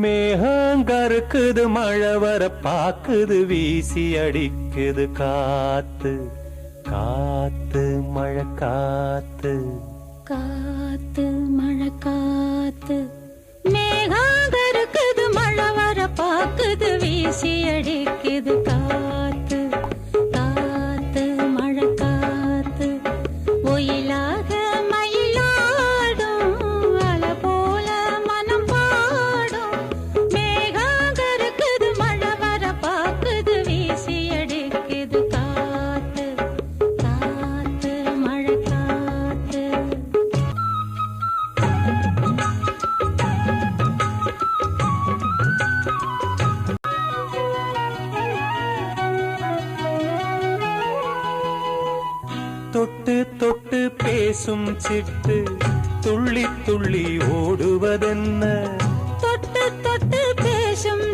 மேகங்கருக்குது மழை வர பாக்குது வீசி அடிக்குது காத்து காத்து மழை காத்து காத்து மழை காத்து மேகங்கருக்குது மழை வர பாக்குது வீசி அடிக்குது காத்து காத்து மழை காத்து ஒயிலாக தொட்டு தொட்டு பேசும் சிட்டு துள்ளி துள்ளி ஓடுவதென்ன தொட்டு தொட்டு பேசும்